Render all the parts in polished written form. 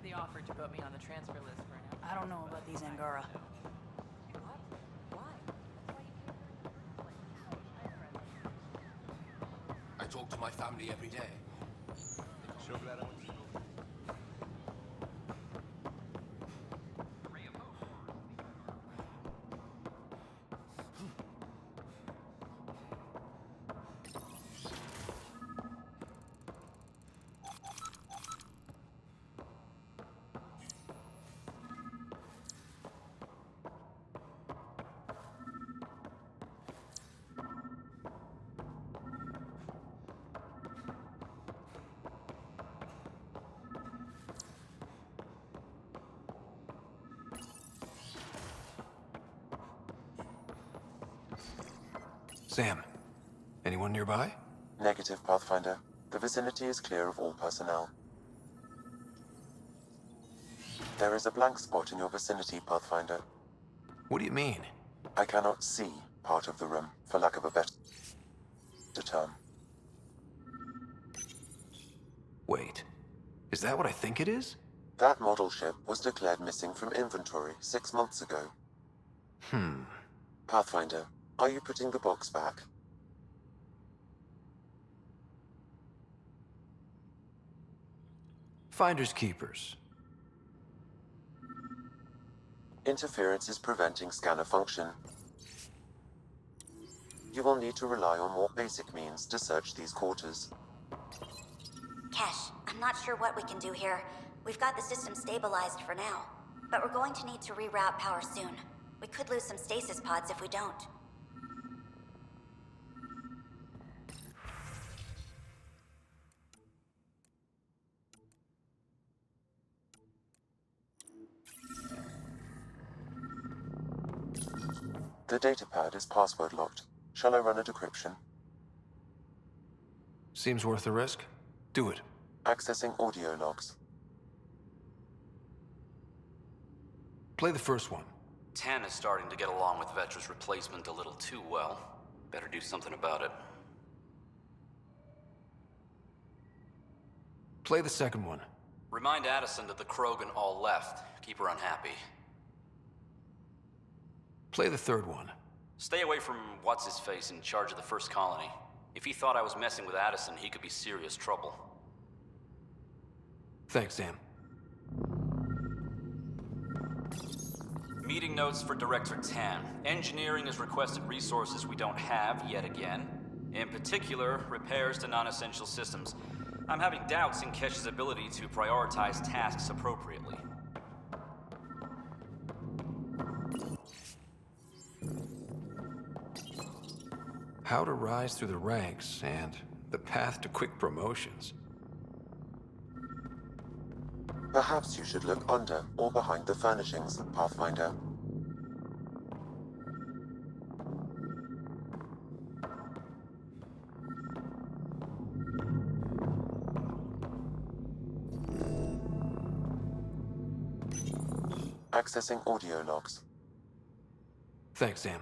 They offered to put me on the transfer list for now. I don't know about these Angara. I talk to my family every day. Sure glad I went to school. Sam, anyone nearby? Negative, Pathfinder. The vicinity is clear of all personnel. There is a blank spot in your vicinity, Pathfinder. What do you mean? I cannot see part of the room, for lack of a better term. Wait, is that what I think it is? That model ship was declared missing from inventory 6 months ago. Pathfinder, are you putting the box back? Finders keepers. Interference is preventing scanner function. You will need to rely on more basic means to search these quarters. Kesh, I'm not sure what we can do here. We've got the system stabilized for now, but we're going to need to reroute power soon. We could lose some stasis pods if we don't. The datapad is password locked. Shall I run a decryption? Seems worth the risk. Do it. Accessing audio logs. Play the first one. Tan is starting to get along with Vetra's replacement a little too well. Better do something about it. Play the second one. Remind Addison that the Krogan all left. Keep her unhappy. Play the third one. Stay away from what's-his-face in charge of the first colony. If he thought I was messing with Addison, he could be serious trouble. Thanks, Sam. Meeting notes for Director Tan. Engineering has requested resources we don't have yet again. In particular, repairs to non-essential systems. I'm having doubts in Kesh's ability to prioritize tasks appropriately. How to rise through the ranks and the path to quick promotions. Perhaps you should look under or behind the furnishings, Pathfinder. Accessing audio logs. Thanks, Sam.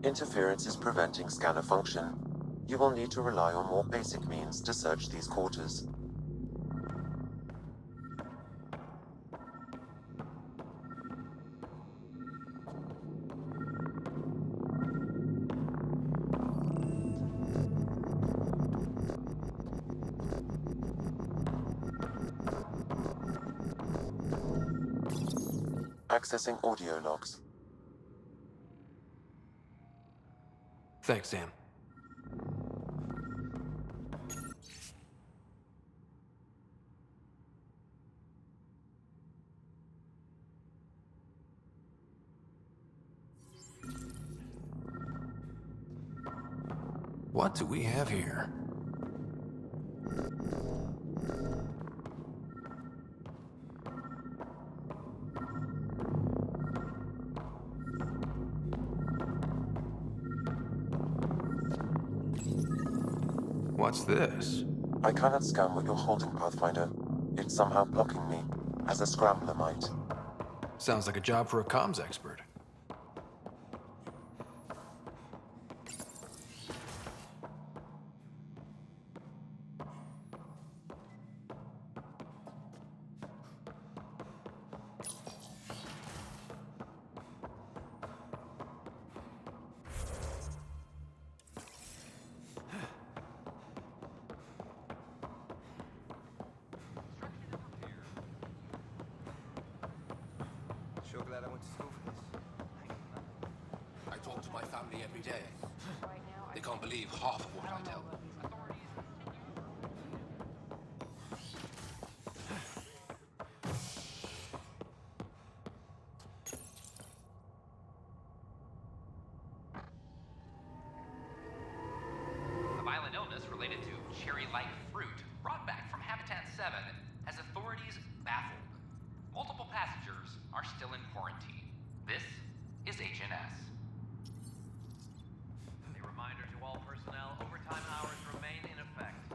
Interference is preventing scanner function. You will need to rely on more basic means to search these quarters. Accessing audio logs. Thanks, Sam. What do we have here? What's this? I cannot scan what you're holding, Pathfinder. It's somehow blocking me, as a scrambler might. Sounds like a job for a comms expert. Sure glad I went to school for this. I talk to my family every day. They can't believe half of what I tell them. A violent illness related to cherry-like fruit brought back from Habitat 7 has authorities baffled. Multiple passengers are still in quarantine. This is HNS. A reminder to all personnel, overtime hours remain in effect.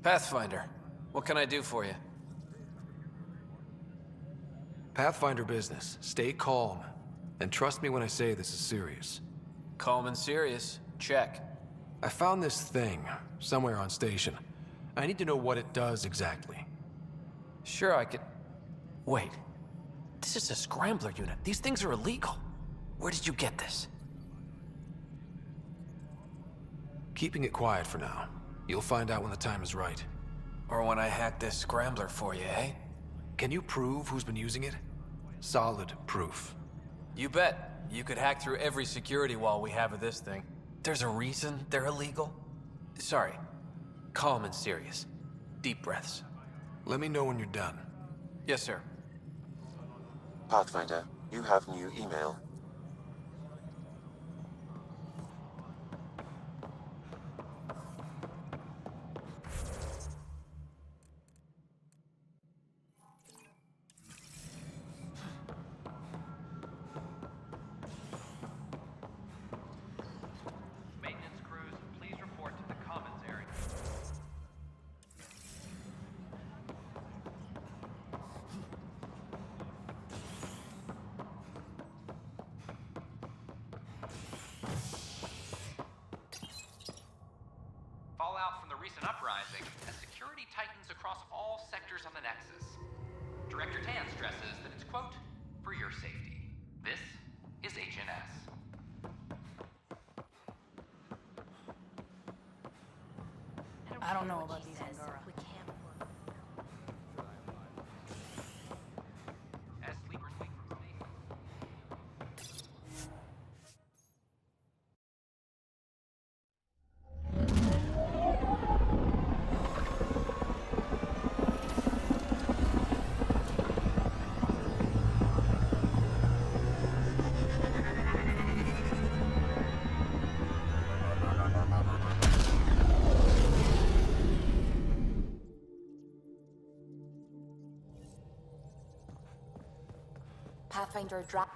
Pathfinder, what can I do for you? Pathfinder business. Stay calm. And trust me when I say this is serious. Calm and serious. Check. I found this thing somewhere on station. I need to know what it does exactly. Sure, I could... Wait. This is a scrambler unit. These things are illegal. Where did you get this? Keeping it quiet for now. You'll find out when the time is right. Or when I hack this scrambler for you, eh? Can you prove who's been using it? Solid proof. You bet. You could hack through every security wall we have of this thing. There's a reason they're illegal. Sorry. Calm and serious. Deep breaths. Let me know when you're done. Yes, sir. Pathfinder, you have new email. Maintenance crews, please report to the commons area. Fallout from the recent uprising has security tightens across all sectors on the Nexus. Director Tan stresses that it's, quote, for your safety. This is HNS. I don't know about these Angara. As sleepers wake from sleep. Pathfinder drop.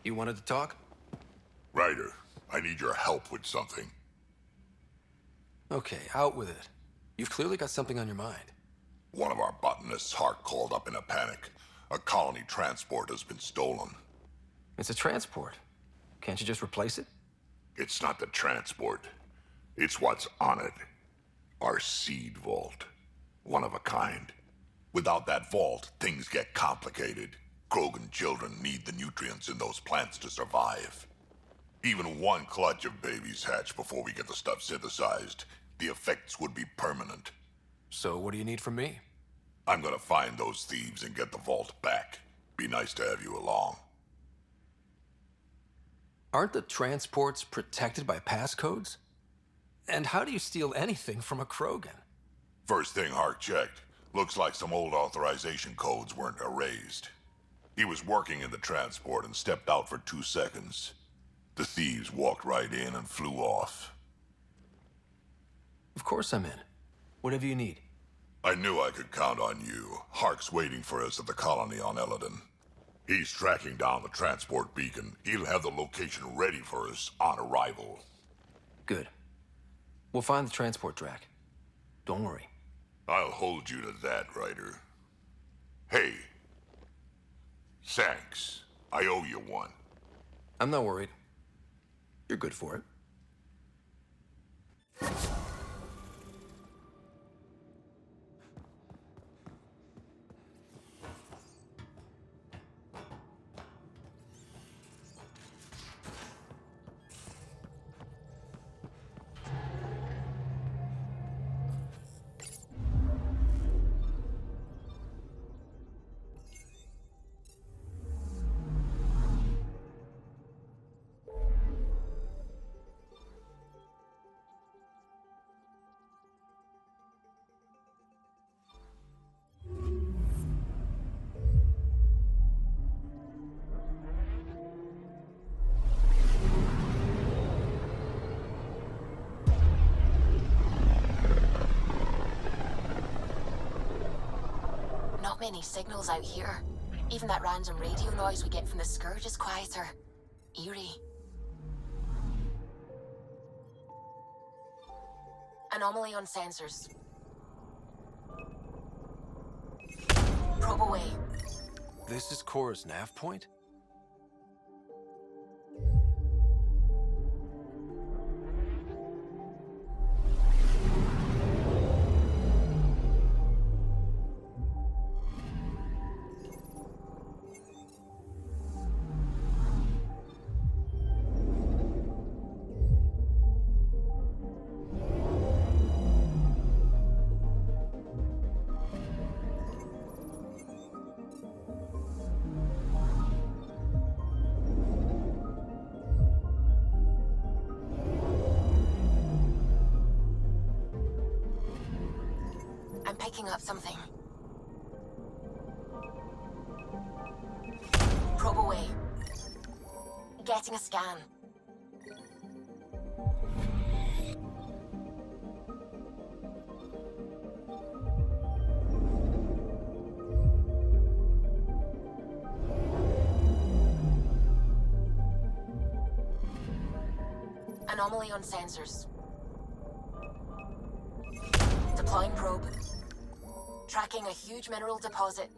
You wanted to talk? Ryder, I need your help with something. Okay, out with it. You've clearly got something on your mind. One of our botanists' heart called up in a panic. A colony transport has been stolen. It's a transport. Can't you just replace it? It's not the transport. It's what's on it. Our seed vault. One of a kind. Without that vault, things get complicated. Krogan children need the nutrients in those plants to survive. Even one clutch of babies hatch before we get the stuff synthesized. The effects would be permanent. So what do you need from me? I'm gonna find those thieves and get the vault back. Be nice to have you along. Aren't the transports protected by passcodes? And how do you steal anything from a Krogan? First thing Hark checked. Looks like some old authorization codes weren't erased. He was working in the transport and stepped out for 2 seconds. The thieves walked right in and flew off. Of course I'm in. Whatever you need. I knew I could count on you. Hark's waiting for us at the colony on Eladon. He's tracking down the transport beacon. He'll have the location ready for us on arrival. Good. We'll find the transport track. Don't worry. I'll hold you to that, Ryder. Hey. Thanks. I owe you one. I'm not worried. You're good for it. Not many signals out here. Even that random radio noise we get from the Scourge is quieter. Eerie. Anomaly on sensors. Probe away. This is Cora's nav point? I'm picking up something. Probe away. Getting a scan. Anomaly on sensors. Deploying probe. Tracking a huge mineral deposit.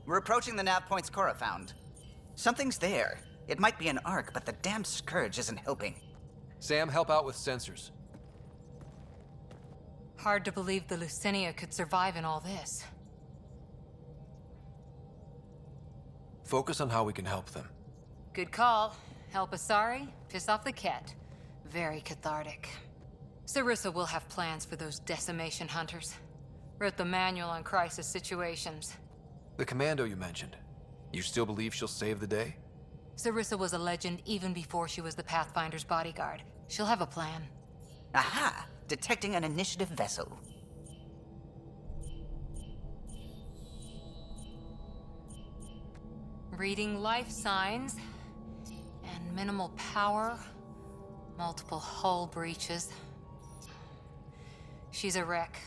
We're approaching the nav points Cora found. Something's there. It might be an arc, but the damn scourge isn't helping. Sam, help out with sensors. Hard to believe the Lucinia could survive in all this. Focus on how we can help them. Good call. Help Asari, piss off the Ket. Very cathartic. Sarissa will have plans for those decimation hunters. Wrote the manual on crisis situations. The commando you mentioned. You still believe she'll save the day? Sarissa was a legend even before she was the Pathfinder's bodyguard. She'll have a plan. Aha! Detecting an initiative vessel. Reading life signs. And minimal power. Multiple hull breaches. She's a wreck.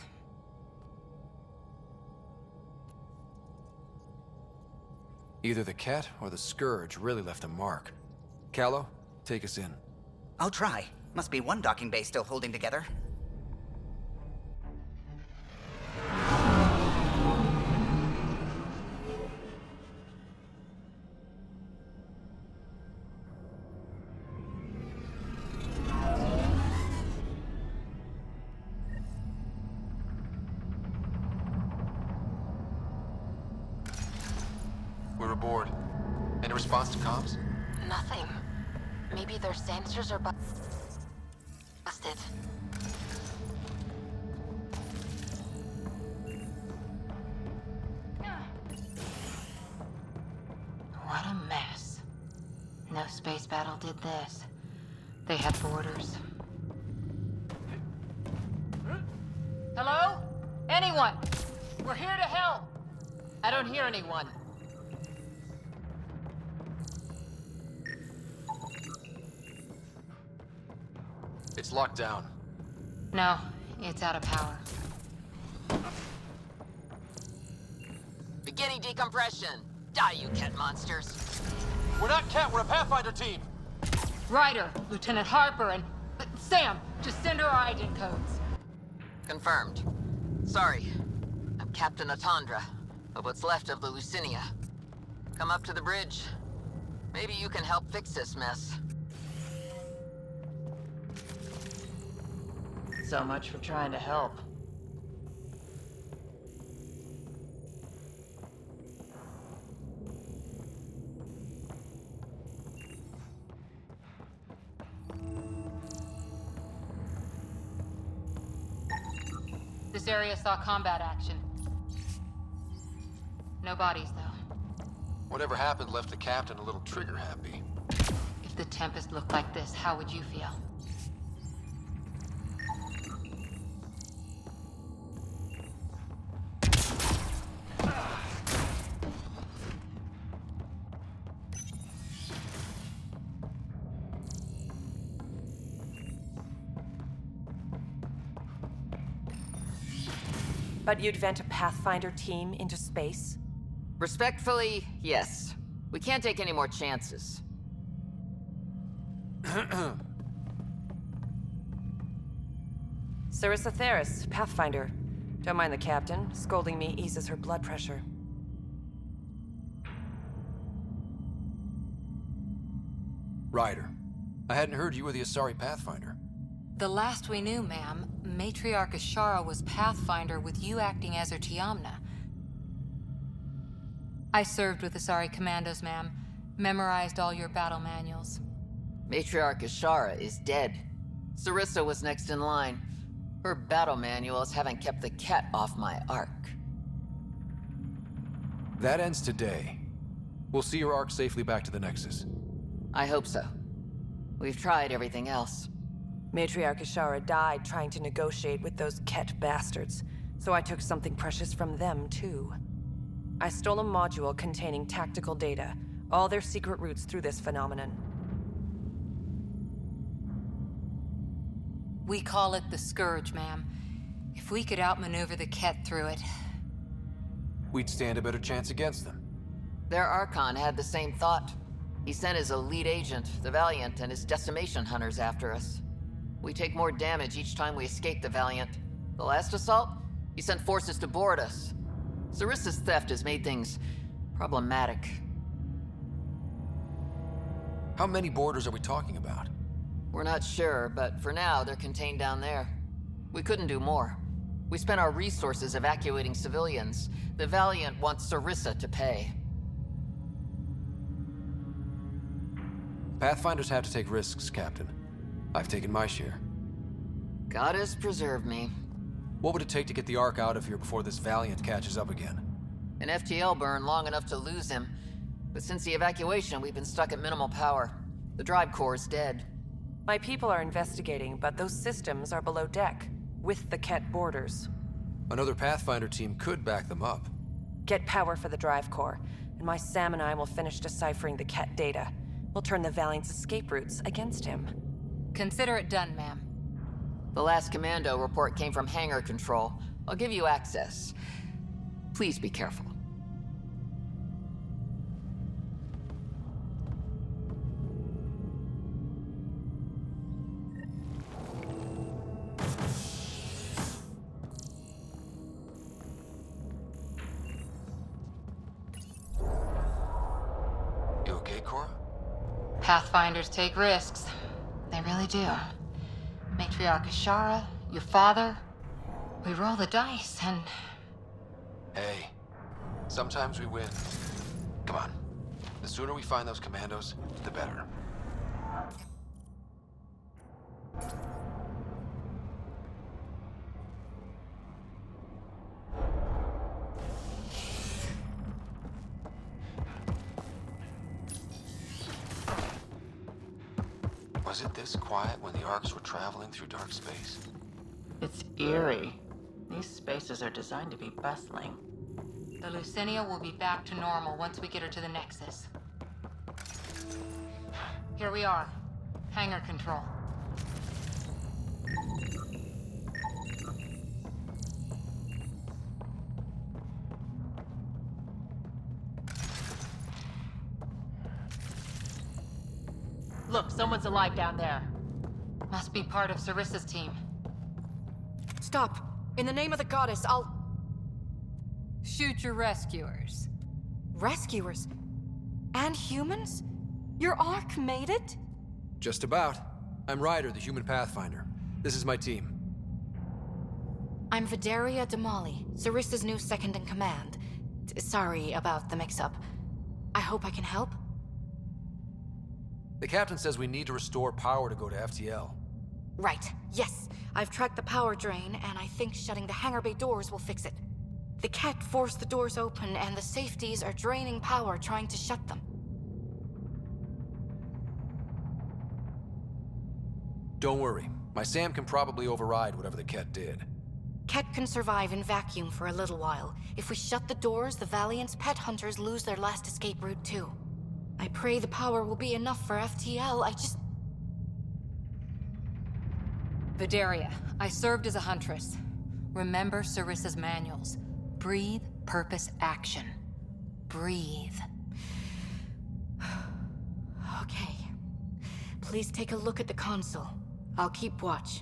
Either the Ket or the Scourge really left a mark. Callow, take us in. I'll try. Must be one docking bay still holding together. We're aboard. Any response to comms? Nothing. Maybe their sensors are busted. What a mess. No space battle did this. They had borders. Hello? Anyone? We're here to help. I don't hear anyone. It's locked down. No, it's out of power. Beginning decompression. Die, you Ket monsters. We're not Ket, we're a Pathfinder team! Ryder, Lieutenant Harper, and... Sam, just send her our agent codes. Confirmed. Sorry. I'm Captain Atandra, of what's left of the Lucinia. Come up to the bridge. Maybe you can help fix this mess. So much for trying to help. This area saw combat action. No bodies, though. Whatever happened left the captain a little trigger happy. If the Tempest looked like this, how would you feel? But you'd vent a Pathfinder team into space? Respectfully, yes. We can't take any more chances. Sarissa Theris, Pathfinder. Don't mind the captain. Scolding me eases her blood pressure. Ryder, I hadn't heard you were the Asari Pathfinder. The last we knew, ma'am, Matriarch Ashara was Pathfinder with you acting as her Tiamna. I served with Asari Commandos, ma'am. Memorized all your battle manuals. Matriarch Ashara is dead. Sarissa was next in line. Her battle manuals haven't kept the Ket off my arc. That ends today. We'll see your arc safely back to the Nexus. I hope so. We've tried everything else. Matriarch Ashara died trying to negotiate with those Ket bastards, so I took something precious from them, too. I stole a module containing tactical data, all their secret routes through this phenomenon. We call it the Scourge, ma'am. If we could outmaneuver the Ket through it... We'd stand a better chance against them. Their Archon had the same thought. He sent his elite agent, the Valiant, and his decimation hunters after us. We take more damage each time we escape the Valiant. The last assault, he sent forces to board us. Sarissa's theft has made things Problematic. How many boarders are we talking about? We're not sure, but for now, they're contained down there. We couldn't do more. We spent our resources evacuating civilians. The Valiant wants Sarissa to pay. Pathfinders have to take risks, Captain. I've taken my share. God has preserved me. What would it take to get the Ark out of here before this Valiant catches up again? An FTL burn long enough to lose him. But since the evacuation, we've been stuck at minimal power. The drive core is dead. My people are investigating, but those systems are below deck, with the Ket borders. Another Pathfinder team could back them up. Get power for the drive core, and my Sam and I will finish deciphering the Ket data. We'll turn the Valiant's escape routes against him. Consider it done, ma'am. The last commando report came from hangar control. I'll give you access. Please be careful. You okay, Cora? Pathfinders take risks. They really do. Matriarch Ashara, your father. We roll the dice and... Hey, sometimes we win. Come on. The sooner we find those commandos, the better. Was it this quiet when the Arks were traveling through dark space? It's eerie. These spaces are designed to be bustling. The Lucinia will be back to normal once we get her to the Nexus. Here we are. Hangar control. Look, someone's alive down there. Must be part of Sarissa's team. Stop! In the name of the goddess, I'll... Shoot your rescuers. Rescuers? And humans? Your Ark made it? Just about. I'm Ryder, the human Pathfinder. This is my team. I'm Vidaria Damali, Sarissa's new second-in-command. Sorry about the mix-up. I hope I can help. The captain says we need to restore power to go to FTL. Right, yes. I've tracked the power drain, and I think shutting the hangar bay doors will fix it. The Ket forced the doors open, and the safeties are draining power trying to shut them. Don't worry. My Sam can probably override whatever the Ket did. Ket can survive in vacuum for a little while. If we shut the doors, the Valiant's pet hunters lose their last escape route too. I pray the power will be enough for FTL, Vidaria, I served as a huntress. Remember Sarissa's manuals. Breathe, purpose, action. Breathe. Okay. Please take a look at the console. I'll keep watch.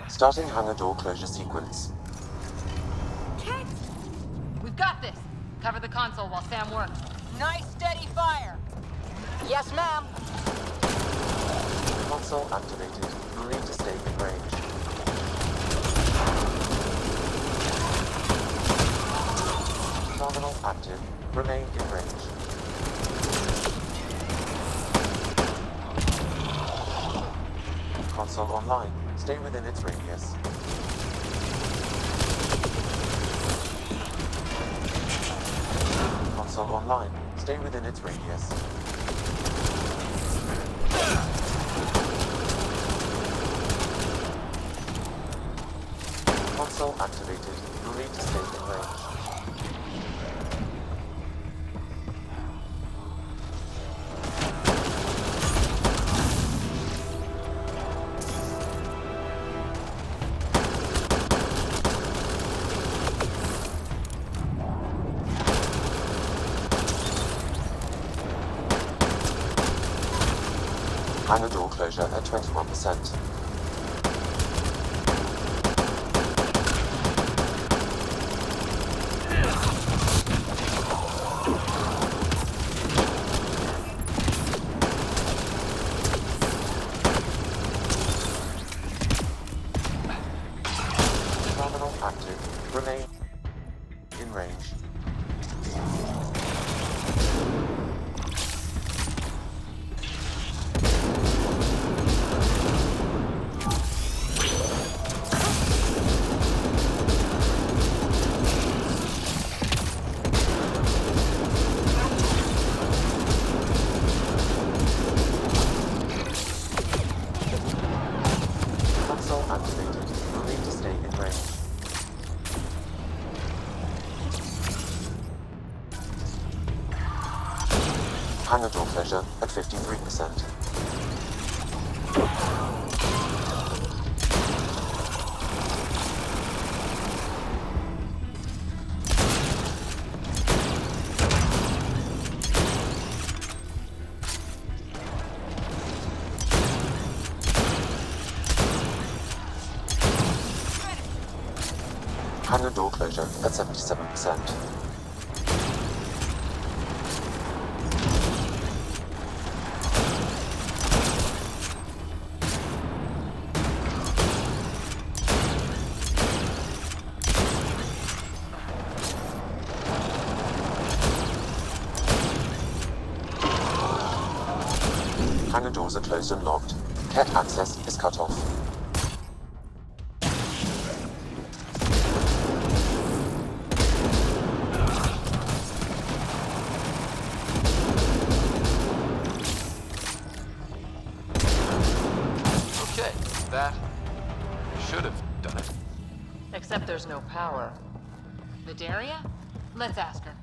Starting hangar door closure sequence. Ket! We've got this. Cover the console while Sam works. Nice steady fire. Yes, ma'am. Console activated. You'll need to stay in range. Terminal active. Remain in range. Console online. Stay within its radius. Console online. Stay within its radius. Console activated. You'll need to stay in range. Hangar door closure at 21%. Terminal active. Remain in range. Console activated. You'll need to stay in range. Hangar door closure at 53%. Hangar door closure at 77%. Hangar doors are closed and locked. Cat access is cut off. Okay, that should have done it. Except there's no power. Vidaria? Let's ask her.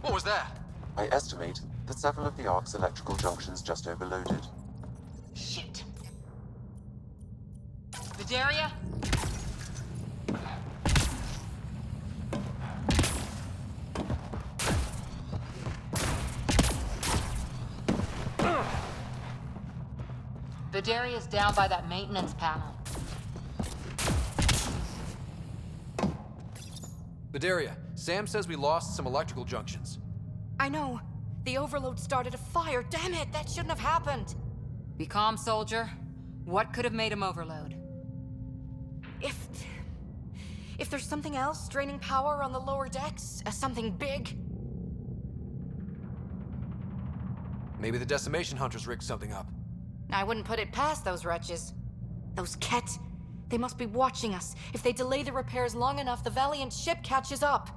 What was that? I estimate that several of the Ark's electrical junctions just overloaded. Shit. Vidaria? Vidaria's down by that maintenance panel. Vidaria, Sam says we lost some electrical junctions. I know. The overload started a fire. Damn it, that shouldn't have happened. Be calm, soldier. What could have made him overload? If there's something else draining power on the lower decks, something big. Maybe the decimation hunters rigged something up. I wouldn't put it past those wretches. Those Ket, they must be watching us. If they delay the repairs long enough, the Valiant ship catches up.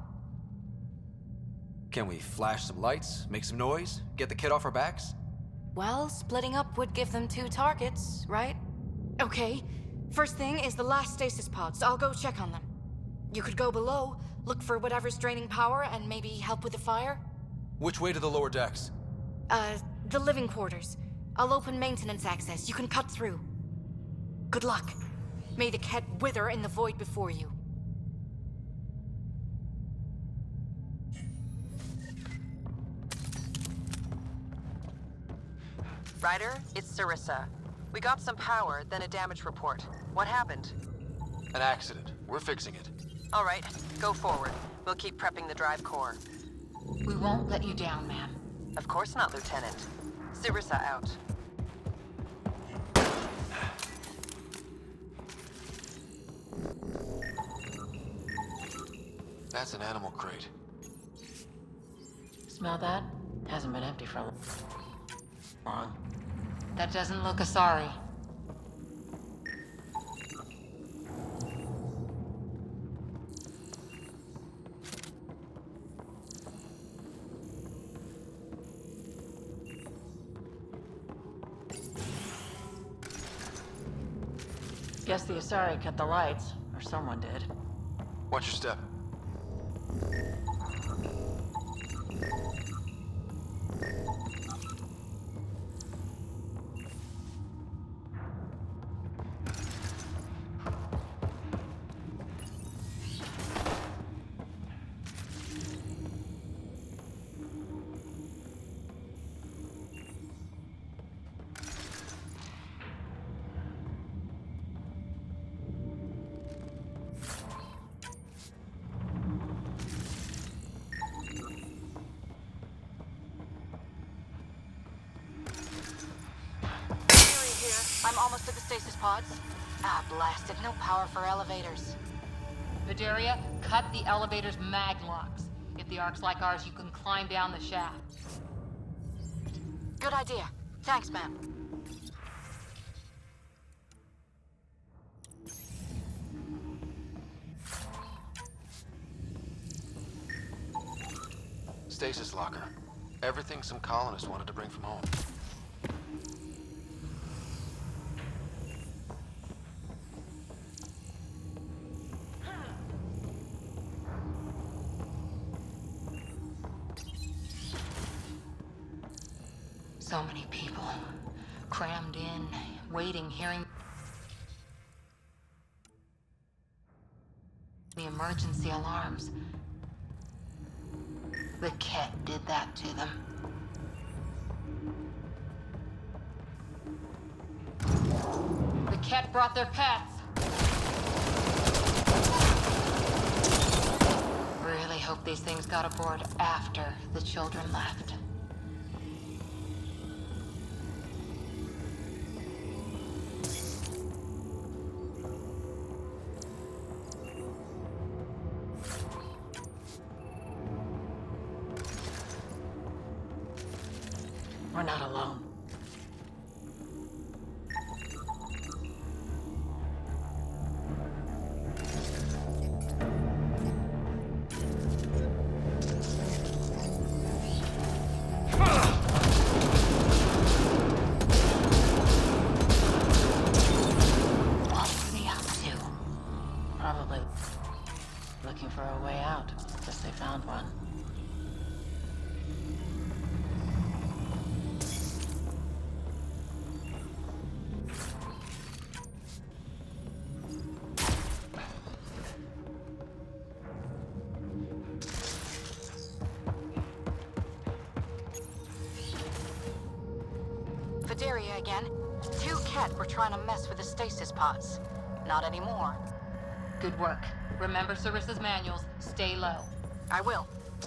Can we flash some lights, make some noise, get the kid off our backs? Well, splitting up would give them 2 targets, right? Okay. First thing is the last stasis pods. I'll go check on them. You could go below, look for whatever's draining power, and maybe help with the fire. Which way to the lower decks? The living quarters. I'll open maintenance access. You can cut through. Good luck. May the Ket wither in the void before you. Ryder, it's Sarissa. We got some power, then a damage report. What happened? An accident. We're fixing it. All right, go forward. We'll keep prepping the drive core. We won't let you down, ma'am. Of course not, Lieutenant. Sarissa out. That's an animal crate. Smell that? Hasn't been empty for long. That doesn't look Asari. Guess the Asari cut the lights, or someone did. Watch your step. I'm almost at the stasis pods. Ah, blasted. No power for elevators. Vidaria, cut the elevator's mag locks. If the ark's like ours, you can climb down the shaft. Good idea. Thanks, man. Stasis locker. Everything some colonists wanted to bring from home. So many people, crammed in, waiting, hearing the emergency alarms. The Ket did that to them. The Ket brought their pets. Really hope these things got aboard after the children left. We're not alone. What were they up to? Probably looking for a way out. Guess they found one. Vidaria again. 2 Ket were trying to mess with the stasis pods. Not anymore. Good work. Remember Sarissa's manuals. Stay low. I will.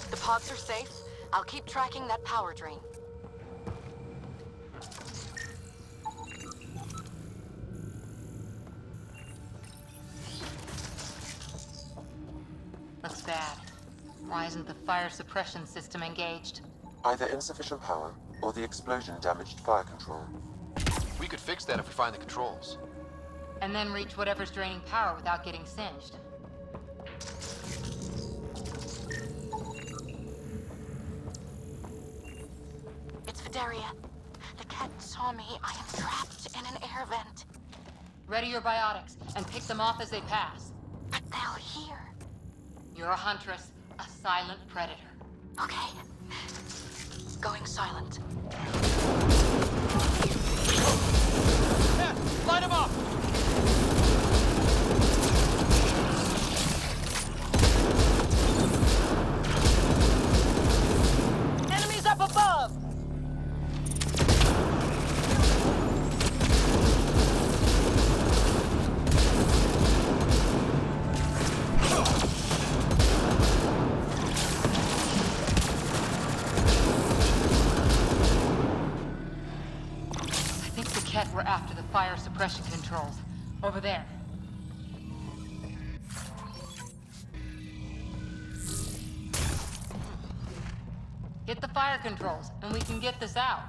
The pods are safe. I'll keep tracking that power drain. Looks bad. Why isn't the fire suppression system engaged? Either insufficient power, or the explosion damaged fire control. We could fix that if we find the controls. And then reach whatever's draining power without getting singed. It's Vidaria. The Ket saw me. I am trapped in an air vent. Ready your biotics, and pick them off as they pass. But they'll hear. You're a huntress, a silent predator. Okay. Going silent. Yeah, light him up! Enemies up above! over there. Hit the fire controls, and we can get this out.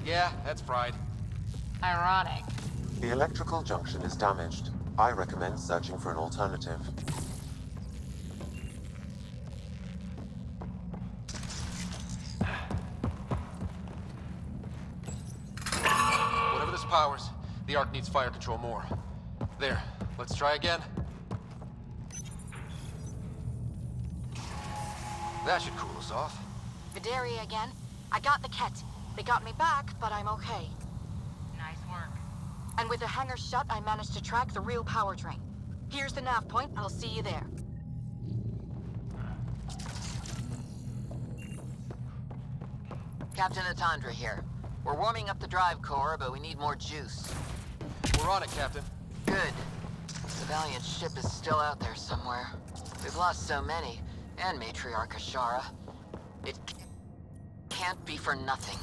Yeah, that's fried. Ironic. The electrical junction is damaged. I recommend searching for an alternative. Whatever this powers, the Ark needs fire control more. There, let's try again. That should cool us off. Vidaria again. I got the Ket. They got me back, but I'm okay. Nice work. And with the hangar shut, I managed to track the real power drain. Here's the nav point. I'll see you there. Captain Atandra here. We're warming up the drive core, but we need more juice. We're on it, Captain. Good. The Valiant ship is still out there somewhere. We've lost so many, and Matriarch Ashara. It can't be for nothing.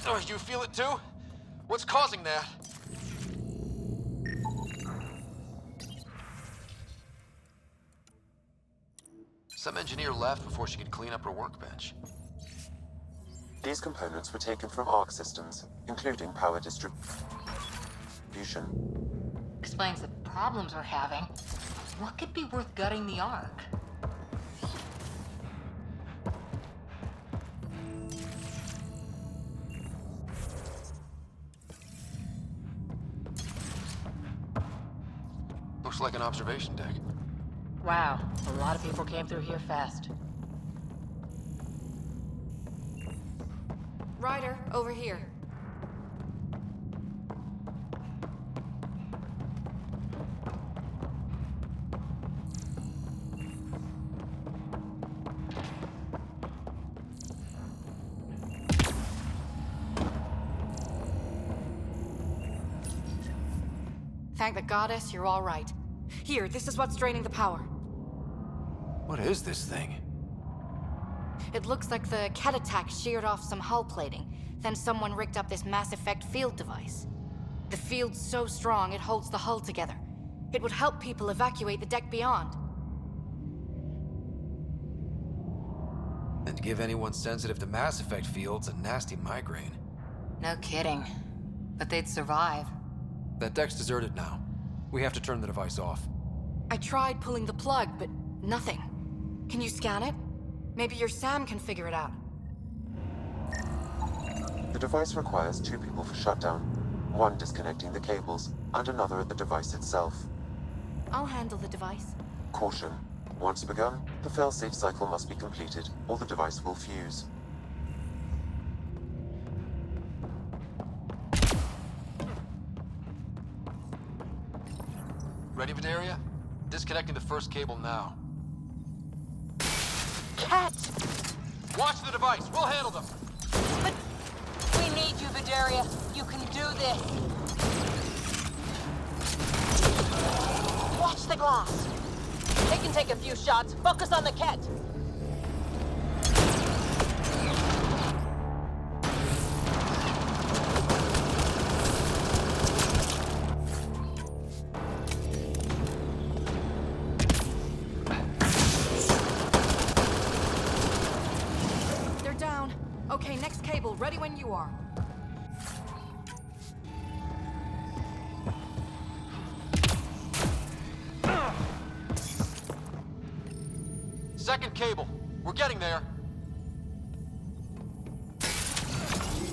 Oh, you feel it too? What's causing that? Some engineer left before she could clean up her workbench. These components were taken from Arc systems, including power distribution. Explains the problems we're having. What could be worth gutting the Ark? Looks like an observation deck. Wow, a lot of people came through here fast. Ryder, over here. Thank the goddess you're all right. Here, this is what's draining the power. What is this thing? It looks like the Ket attack sheared off some hull plating. Then someone rigged up this Mass Effect field device. The field's so strong it holds the hull together. It would help people evacuate the deck beyond. And give anyone sensitive to Mass Effect fields a nasty migraine. No kidding. But they'd survive. That deck's deserted now. We have to turn the device off. I tried pulling the plug, but nothing. Can you scan it? Maybe your Sam can figure it out. The device requires 2 people for shutdown, one disconnecting the cables, and another at the device itself. I'll handle the device. Caution. Once begun, the failsafe cycle must be completed, or the device will fuse. Ready, Vidaria? Disconnecting the first cable now. Ket! Watch the device. We'll handle them. But we need you, Vidaria. You can do this. Watch the glass. They can take a few shots. Focus on the Ket. They're down. Okay, next cable, ready when you are. Second cable. We're getting there.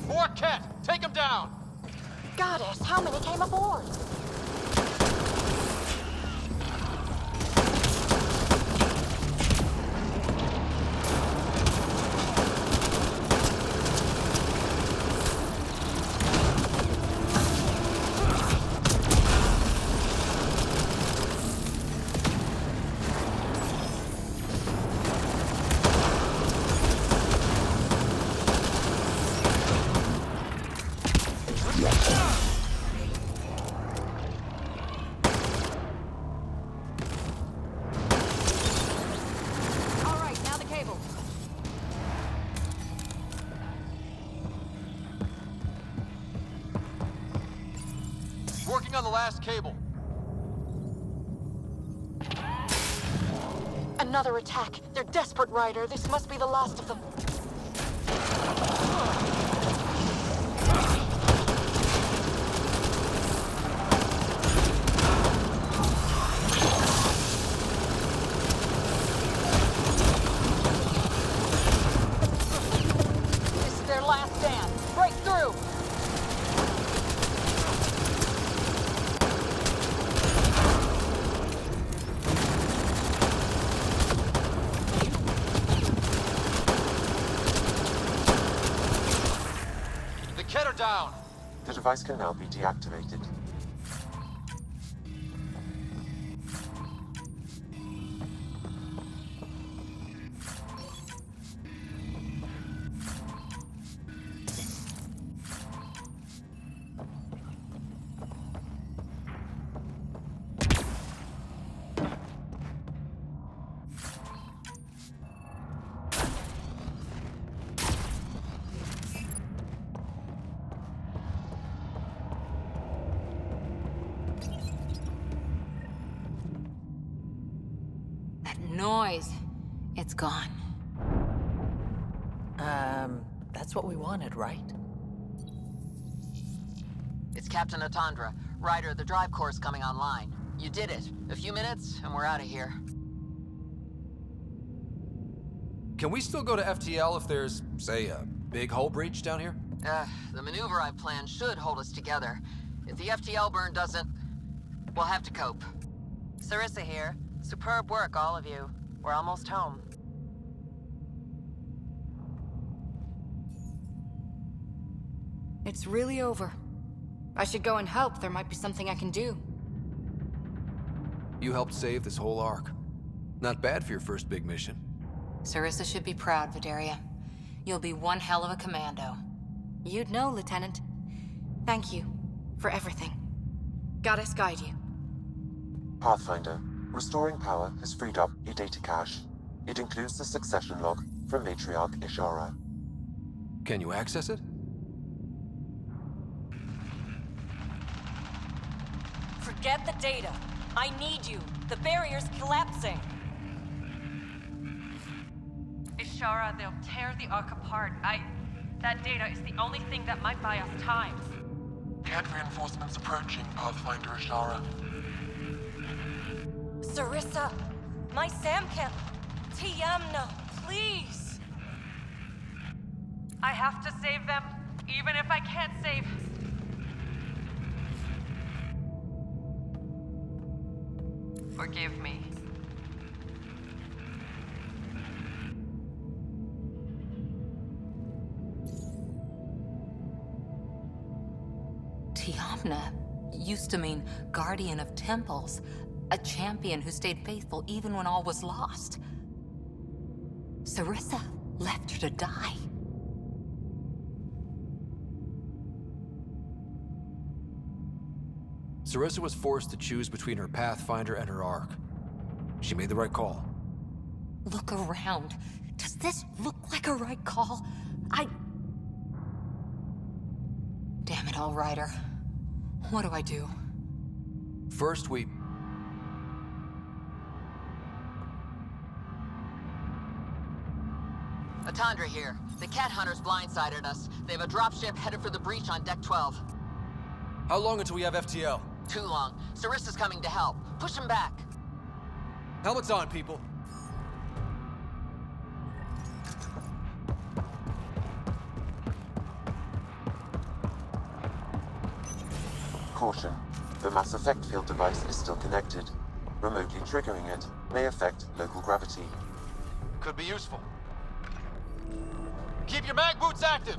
More Ket! Take him down! Goddess, how many came aboard? last cable. Another attack. They're desperate, Ryder. This must be the last of them. This is their last stand. Break through! Down. The device can now be deactivated. Noise. It's gone. That's what we wanted, right? It's Captain Atandra. Ryder, the drive core's coming online. You did it. A few minutes, and we're out of here. Can we still go to FTL if there's, say, a big hull breach down here? The maneuver I've planned should hold us together. If the FTL burn doesn't, we'll have to cope. Sarissa here. Superb work, all of you. We're almost home. It's really over. I should go and help. There might be something I can do. You helped save this whole arc. Not bad for your first big mission. Sarissa should be proud, Vidaria. You'll be one hell of a commando. You'd know, Lieutenant. Thank you for everything. Goddess guide you. Pathfinder, restoring power has freed up a data cache. It includes the succession log from Matriarch Ishara. Can you access it? Forget the data. I need you. The barrier's collapsing. Ishara, they'll tear the Ark apart. That data is the only thing that might buy us time. Cat reinforcements approaching, Pathfinder Ishara. Sarissa, my Samkin, Tiamna, please. I have to save them, even if I can't save. Forgive me. Tiamna used to mean guardian of temples, a champion who stayed faithful even when all was lost. Sarissa left her to die. Sarissa was forced to choose between her Pathfinder and her Ark. She made the right call. Look around. Does this look like a right call? Damn it all, Ryder. What do I do? First, we... Atandra here. The cat hunters blindsided us. They have a dropship headed for the breach on Deck 12. How long until we have FTL? Too long. Sarissa's coming to help. Push him back. Helmets on, people. Caution. The mass effect field device is still connected. Remotely triggering it may affect local gravity. Could be useful. Keep your mag boots active!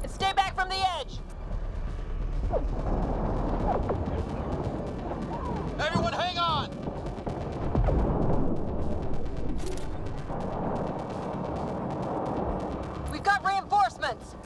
And stay back from the edge! Everyone hang on! We've got reinforcements!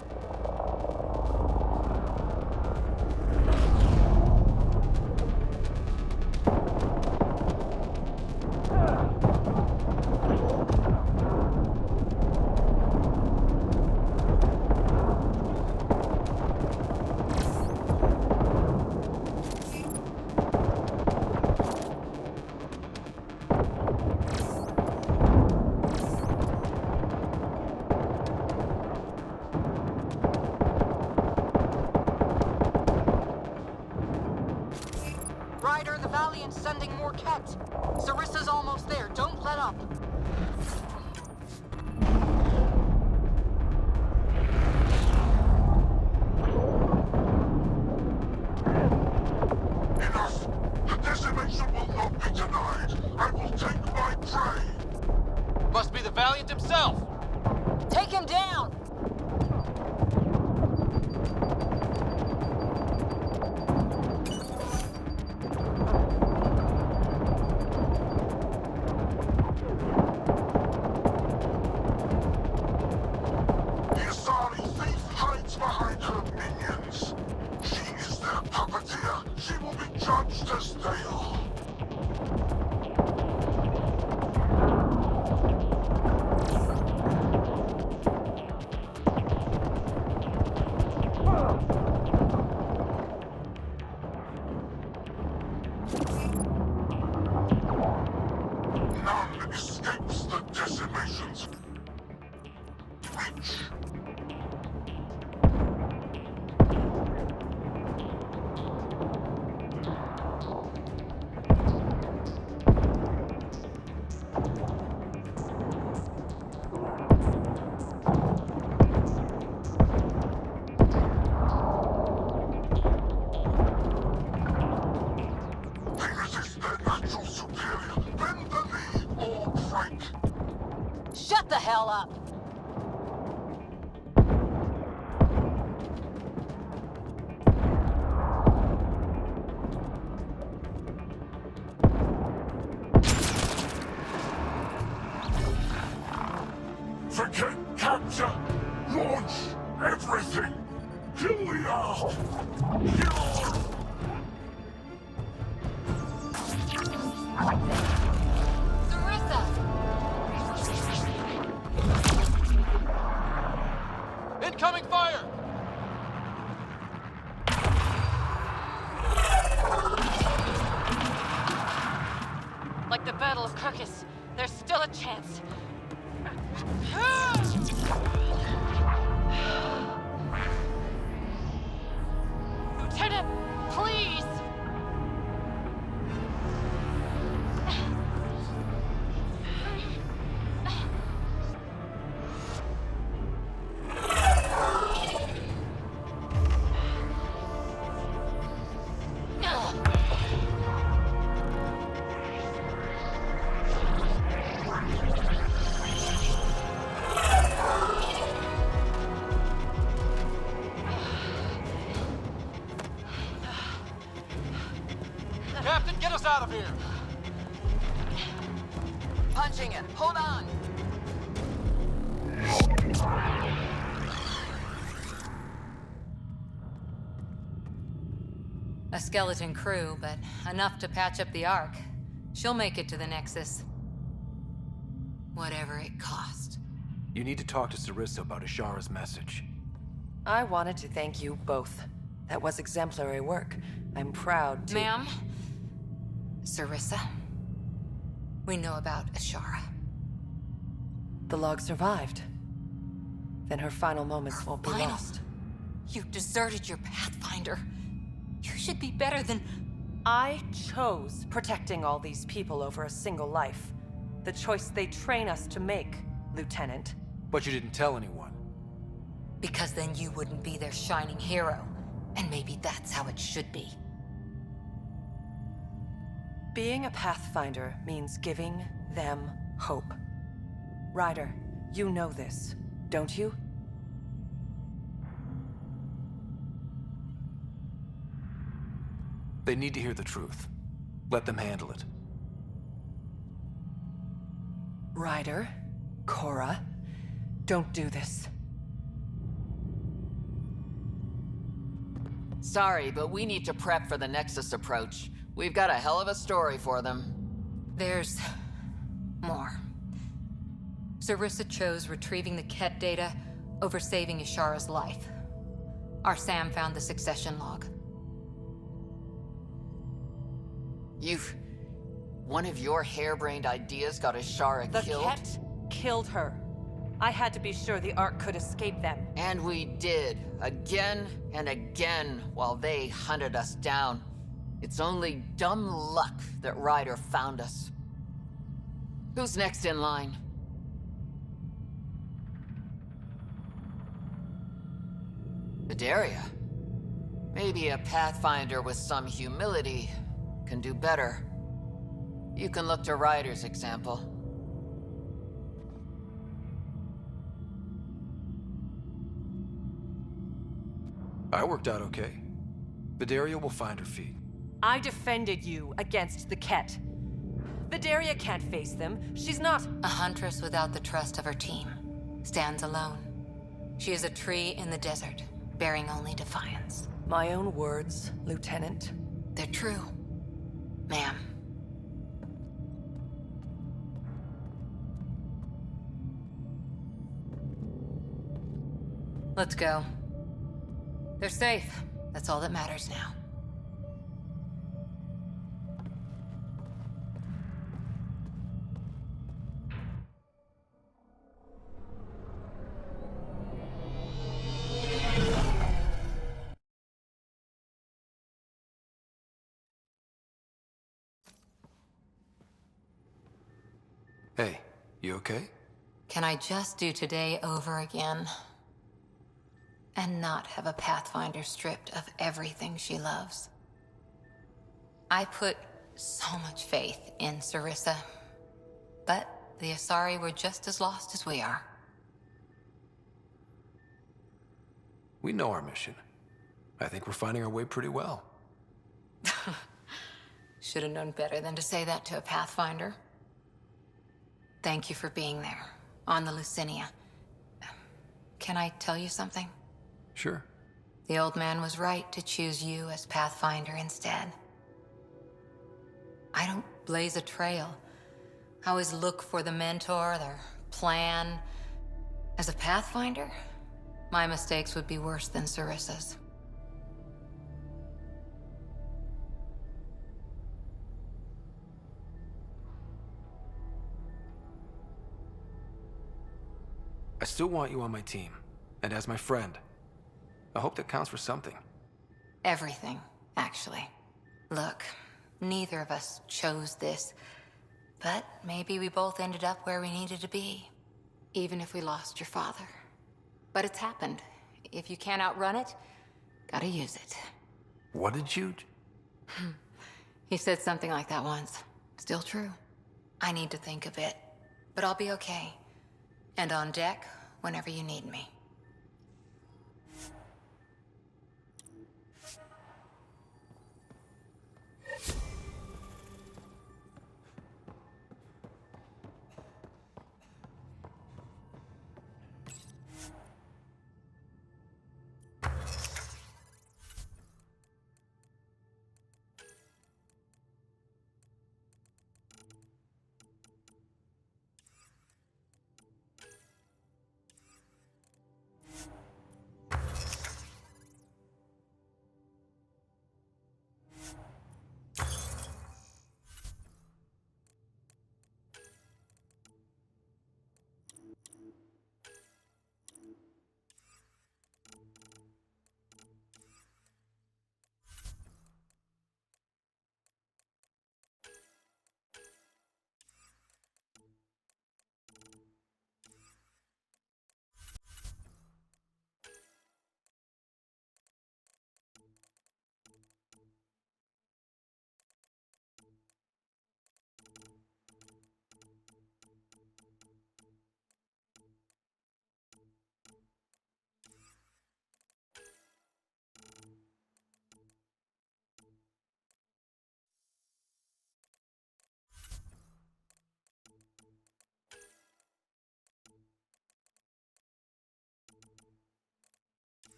Shut the hell up! Forget capture! Launch everything! Kill the owl! Incoming fire! Like the Battle of Kirkus, there's still a chance. Lieutenant, please! Captain, get us out of here! Punching it. Hold on. A skeleton crew, but enough to patch up the Ark. She'll make it to the Nexus. Whatever it cost. You need to talk to Sarissa about Ashara's message. I wanted to thank you both. That was exemplary work. I'm proud to— Ma'am? Sarissa? We know about Ashara. The log survived. Then her final moments won't be Final? lost. You deserted your Pathfinder. You should be better than... I chose protecting all these people over a single life. The choice they train us to make, Lieutenant. But you didn't tell anyone. Because then you wouldn't be their shining hero. And maybe that's how it should be. Being a Pathfinder means giving them hope. Ryder, you know this, don't you? They need to hear the truth. Let them handle it. Ryder, Cora, don't do this. Sorry, but we need to prep for the Nexus approach. We've got a hell of a story for them. There's... more. Sarissa chose retrieving the Ket data over saving Ashara's life. Our Sam found the succession log. One of your harebrained ideas got Ashara killed? The Ket killed her. I had to be sure the Ark could escape them. And we did, again and again, while they hunted us down. It's only dumb luck that Ryder found us. Who's next in line? Bedaria. Maybe a Pathfinder with some humility can do better. You can look to Ryder's example. I worked out okay. Bedaria will find her feet. I defended you against the Ket. Bedaria can't face them. She's not— A huntress without the trust of her team. Stands alone. She is a tree in the desert, bearing only defiance. My own words, Lieutenant. They're true, ma'am. Let's go. They're safe. That's all that matters now. You okay? Can I just do today over again? And not have a Pathfinder stripped of everything she loves? I put so much faith in Sarissa, but the Asari were just as lost as we are. We know our mission. I think we're finding our way pretty well. Should have known better than to say that to a Pathfinder. Thank you for being there, on the Lucinia. Can I tell you something? Sure. The old man was right to choose you as Pathfinder instead. I don't blaze a trail. I always look for the mentor, their plan. As a Pathfinder, my mistakes would be worse than Sarissa's. I still want you on my team, and as my friend. I hope that counts for something. Everything, actually. Look, neither of us chose this, but maybe we both ended up where we needed to be, even if we lost your father. But it's happened. If you can't outrun it, gotta use it. What did you... He said something like that once. Still true. I need to think a bit, but I'll be okay. And on deck whenever you need me.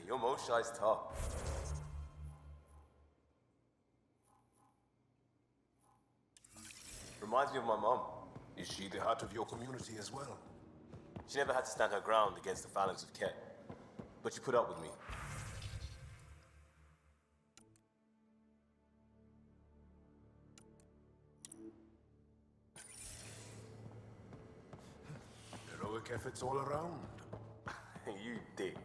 Your mo shy's top. Reminds me of my mom. Is she the heart of your community as well? She never had to stand her ground against the phalanx of Ket, but she put up with me. Heroic efforts all around. You dick.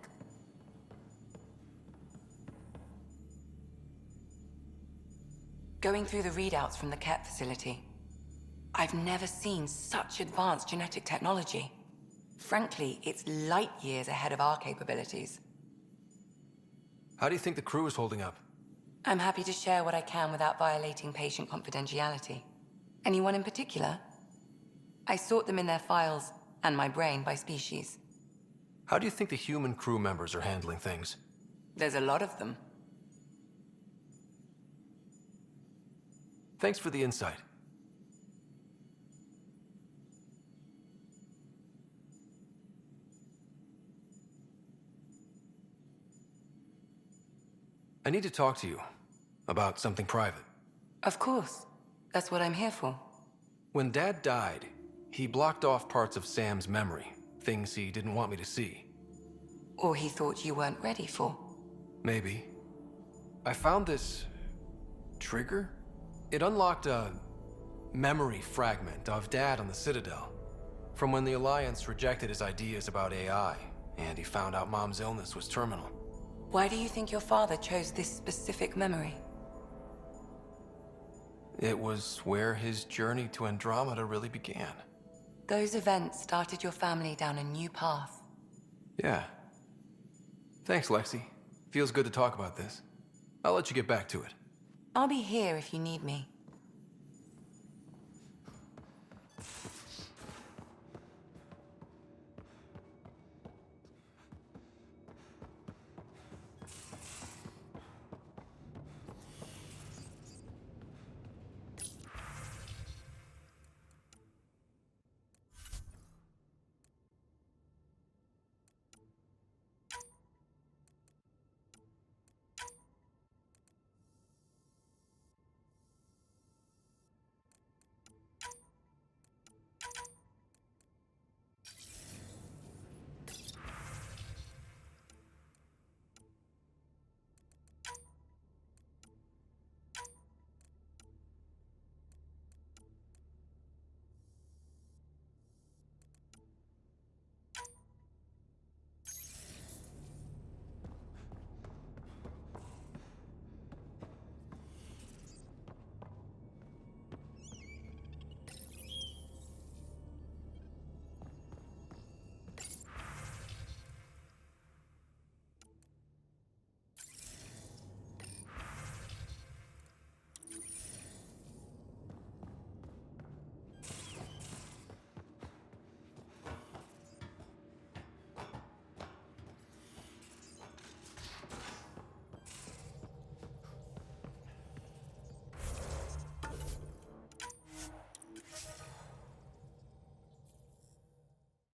Going through the readouts from the Ket facility, I've never seen such advanced genetic technology. Frankly, it's light years ahead of our capabilities. How do you think the crew is holding up? I'm happy to share what I can without violating patient confidentiality. Anyone in particular? I sort them in their files and my brain by species. How do you think the human crew members are handling things? There's a lot of them. Thanks for the insight. I need to talk to you about something private. Of course. That's what I'm here for. When Dad died, he blocked off parts of Sam's memory, things he didn't want me to see. Or he thought you weren't ready for. Maybe. I found this trigger. It unlocked a memory fragment of Dad on the Citadel, from when the Alliance rejected his ideas about AI, and he found out Mom's illness was terminal. Why do you think your father chose this specific memory? It was where his journey to Andromeda really began. Those events started your family down a new path. Yeah. Thanks, Lexi. Feels good to talk about this. I'll let you get back to it. I'll be here if you need me.